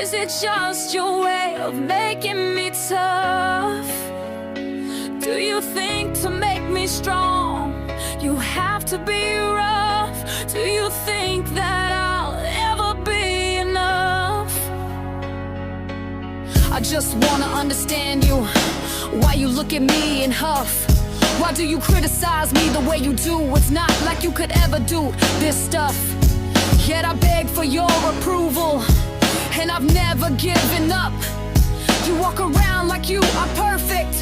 Is it just your way of making me tough? Do you think to make me strong you have to be rough? Do you think that I'll ever be enough? I just wanna understand you, why you look at me and huff. Why do you criticize me the way you do? It's not like you could ever do this stuff. Yet I beg for your approval, and I've never given up. You walk around like you are perfect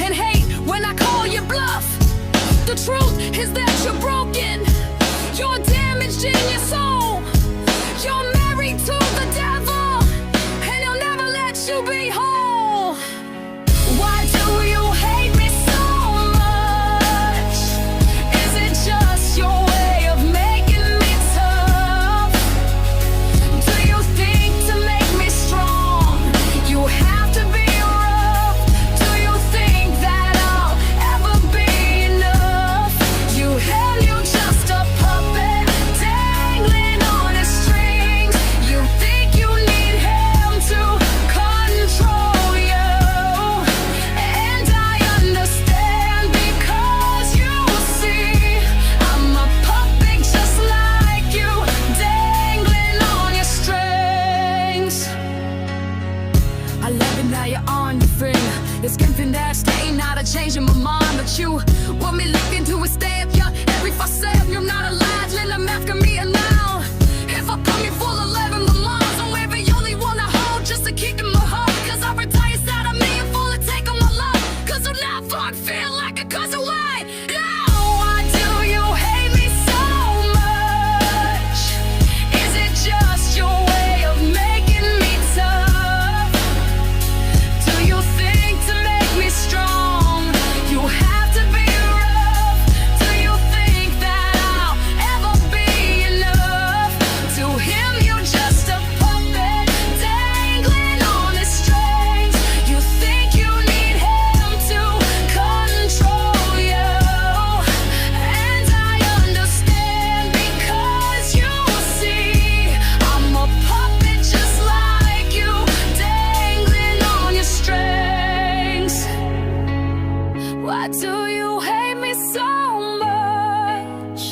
and hate when I call you bluff. The truth is that you're broken, you're damaged in your soul. You're married to the devil, and he'll never let you be whole. Why do you hate me so much? Is it just your way of making me tough? Do you think to make me strong you have to be rough? Do you think that I'll ever be enough? You held you just a puppet dangling on a string. You think you need him to control you, and I understand because you see I'm a puppet just like you, dangling on your strings. I love it now you're on your finger. It's something that's staying out of changing my mind, but you want me looking to a step, yeah. Every facet, you're not alive, let them after me and now. If I put me full of 11 miles, I'm waving you only wanna hold just to keep in my heart. Cause I retire out of me and full of take on my love. Cause I'm not fuck, feel like a cause of why. Now, why do you hate me so much? Is it just your way of making me tough? Do you think to make me strong you have to be rough? Do you think that I'll ever be enough? To him you're just a puppet dangling on his strings. You think you need him to control you, and I understand because you see I'm a puppet just like you, dangling on your strings. Why do you hate me so much?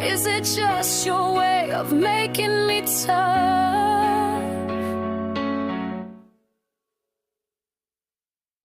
Is it just your way of making me tough?